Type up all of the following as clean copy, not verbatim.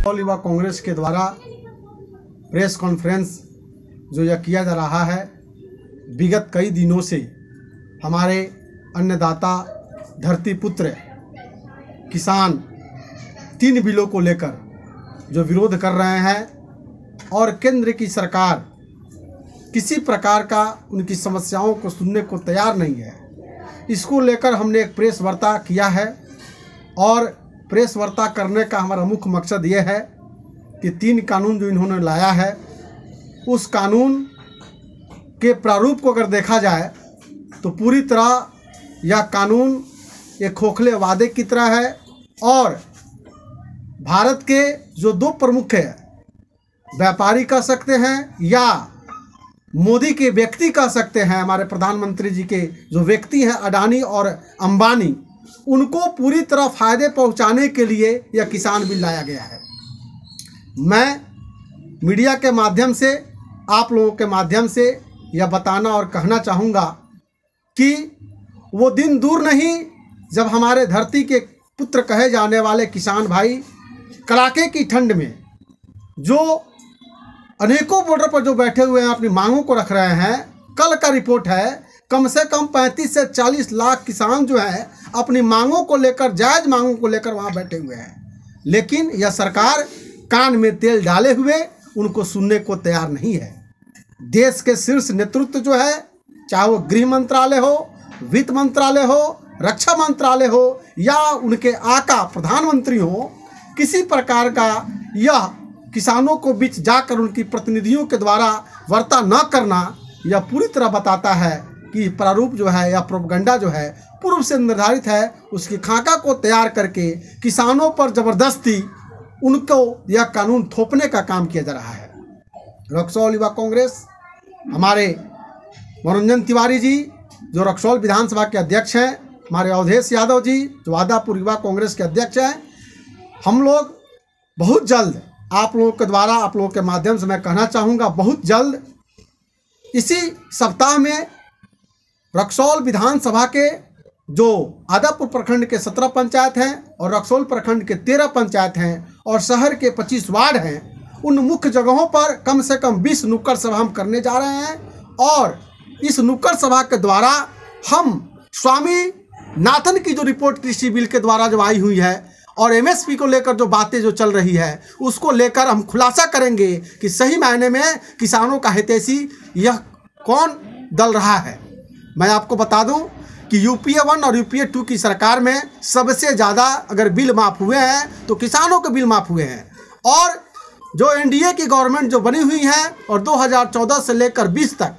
All युवा कांग्रेस के द्वारा प्रेस कॉन्फ्रेंस जो यह किया जा रहा है, विगत कई दिनों से हमारे अन्नदाता, धरती पुत्र, किसान 3 बिलों को लेकर जो विरोध कर रहे हैं और केंद्र की सरकार किसी प्रकार का उनकी समस्याओं को सुनने को तैयार नहीं है। इसको लेकर हमने एक प्रेस वार्ता किया है और प्रेस वार्ता करने का हमारा मुख्य मकसद ये है कि 3 कानून जो इन्होंने लाया है, उस कानून के प्रारूप को अगर देखा जाए तो पूरी तरह यह कानून एक खोखले वादे की तरह है और भारत के जो 2 प्रमुख व्यापारी कह सकते हैं या मोदी के व्यक्ति कह सकते हैं, हमारे प्रधानमंत्री जी के जो व्यक्ति हैं अडानी और अंबानी, उनको पूरी तरह फ़ायदे पहुंचाने के लिए यह किसान बिल लाया गया है। मैं मीडिया के माध्यम से, आप लोगों के माध्यम से यह बताना और कहना चाहूँगा कि वो दिन दूर नहीं जब हमारे धरती के पुत्र कहे जाने वाले किसान भाई कड़ाके की ठंड में जो अनेकों बॉर्डर पर जो बैठे हुए हैं अपनी मांगों को रख रहे हैं। कल का रिपोर्ट है कम से कम 35 से 40 लाख किसान जो हैं अपनी मांगों को लेकर, जायज़ मांगों को लेकर वहाँ बैठे हुए हैं, लेकिन यह सरकार कान में तेल डाले हुए उनको सुनने को तैयार नहीं है। देश के शीर्ष नेतृत्व जो है, चाहे वो गृह मंत्रालय हो, वित्त मंत्रालय हो, रक्षा मंत्रालय हो या उनके आका प्रधानमंत्री हो, किसी प्रकार का यह किसानों को बीच जाकर उनकी प्रतिनिधियों के द्वारा वार्ता न करना यह पूरी तरह बताता है कि प्रारूप जो है या प्रोपगंडा जो है पूर्व से निर्धारित है। उसकी खाका को तैयार करके किसानों पर ज़बरदस्ती उनको यह कानून थोपने का काम किया जा रहा है। रक्सौल युवा कांग्रेस, हमारे मनोरंजन तिवारी जी जो रक्सौल विधानसभा के अध्यक्ष हैं, हमारे अवधेश यादव जी जो आदापुर युवा कांग्रेस के अध्यक्ष हैं, हम लोग बहुत जल्द आप लोगों के द्वारा, आप लोगों के माध्यम से मैं कहना चाहूँगा, बहुत जल्द इसी सप्ताह में रक्सौल विधानसभा के जो आदापुर प्रखंड के 17 पंचायत हैं और रक्सौल प्रखंड के 13 पंचायत हैं और शहर के 25 वार्ड हैं, उन मुख्य जगहों पर कम से कम 20 नुक्कड़ सभा हम करने जा रहे हैं और इस नुक्कड़ सभा के द्वारा हम स्वामी नाथन की जो रिपोर्ट कृषि बिल के द्वारा जो आई हुई है और एमएसपी को लेकर जो बातें जो चल रही है उसको लेकर हम खुलासा करेंगे कि सही मायने में किसानों का हितैषी यह कौन दल रहा है। मैं आपको बता दूं कि यूपीए 1 और यूपीए 2 की सरकार में सबसे ज़्यादा अगर बिल माफ़ हुए हैं तो किसानों के बिल माफ़ हुए हैं और जो एनडीए की गवर्नमेंट जो बनी हुई है और 2014 से लेकर 20 तक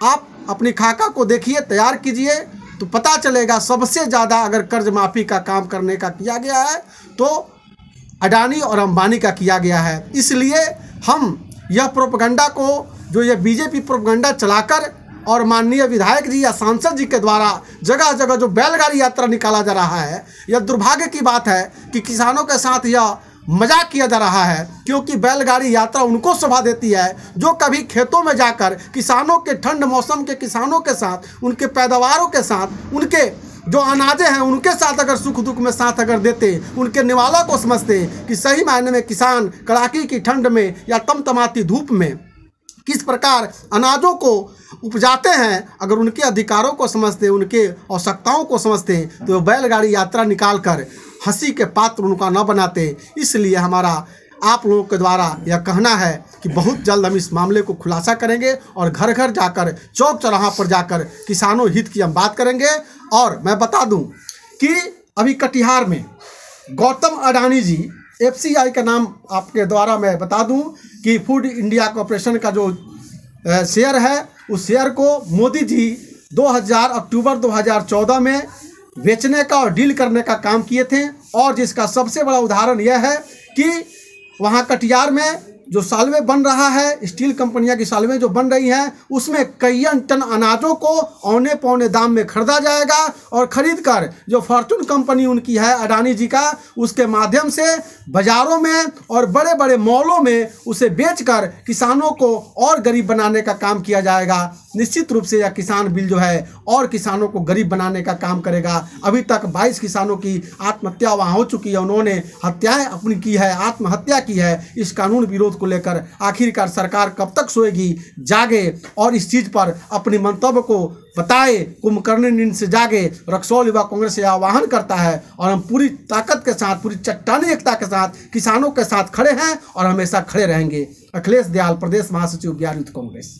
आप अपनी खाका को देखिए, तैयार कीजिए तो पता चलेगा सबसे ज़्यादा अगर कर्ज माफ़ी का काम करने का किया गया है तो अडानी और अंबानी का किया गया है। इसलिए हम यह प्रोपगंडा को, जो ये बीजेपी प्रोपगंडा चलाकर और माननीय विधायक जी या सांसद जी के द्वारा जगह जगह जो बैलगाड़ी यात्रा निकाला जा रहा है, यह दुर्भाग्य की बात है कि किसानों के साथ यह मजाक किया जा रहा है, क्योंकि बैलगाड़ी यात्रा उनको शोभा देती है जो कभी खेतों में जाकर किसानों के ठंड मौसम के किसानों के साथ, उनके पैदावारों के साथ, उनके जो अनाजे हैं उनके साथ अगर सुख दुख में साथ अगर देते, उनके निवाला को समझते कि सही मायने में किसान कड़ाके की ठंड में या तमतमाती धूप में किस प्रकार अनाजों को उपजाते हैं, अगर उनके अधिकारों को समझते, उनके आवश्यकताओं को समझते तो बैलगाड़ी यात्रा निकाल कर हंसी के पात्र उनका न बनाते। इसलिए हमारा आप लोगों के द्वारा यह कहना है कि बहुत जल्द हम इस मामले को खुलासा करेंगे और घर घर जाकर, चौक चौराहा पर जाकर किसानों हित की हम बात करेंगे। और मैं बता दूं कि अभी कटिहार में गौतम अडानी जी, एफसीआई का नाम आपके द्वारा मैं बता दूं कि फूड इंडिया कॉर्पोरेशन का जो शेयर है, उस शेयर को मोदी जी अक्टूबर 2014 में बेचने का और डील करने का काम किए थे और जिसका सबसे बड़ा उदाहरण यह है कि वहाँ कटिहार में जो सालवे बन रहा है, स्टील कंपनियां की सालवे जो बन रही हैं, उसमें कई टन अनाजों को औने पौने दाम में खरीदा जाएगा और खरीद कर जो फॉर्चून कंपनी उनकी है अडानी जी का, उसके माध्यम से बाजारों में और बड़े बड़े मॉलों में उसे बेचकर किसानों को और गरीब बनाने का काम किया जाएगा। निश्चित रूप से यह किसान बिल जो है और किसानों को गरीब बनाने का काम करेगा। अभी तक 22 किसानों की आत्महत्या वहाँ हो चुकी है, उन्होंने हत्याएं अपनी की है, आत्महत्या की है। इस कानून विरोध को लेकर आखिरकार सरकार कब तक सोएगी, जागे और इस चीज़ पर अपनी मंतव्य को बताए, कुंभकर्ण नींद से जागे। रक्सौल युवा कांग्रेस से आह्वान करता है और हम पूरी ताकत के साथ, पूरी चट्टानी एकता के साथ किसानों के साथ खड़े हैं और हमेशा खड़े रहेंगे। अखिलेश दयाल, प्रदेश महासचिव बिहार यूथ कांग्रेस।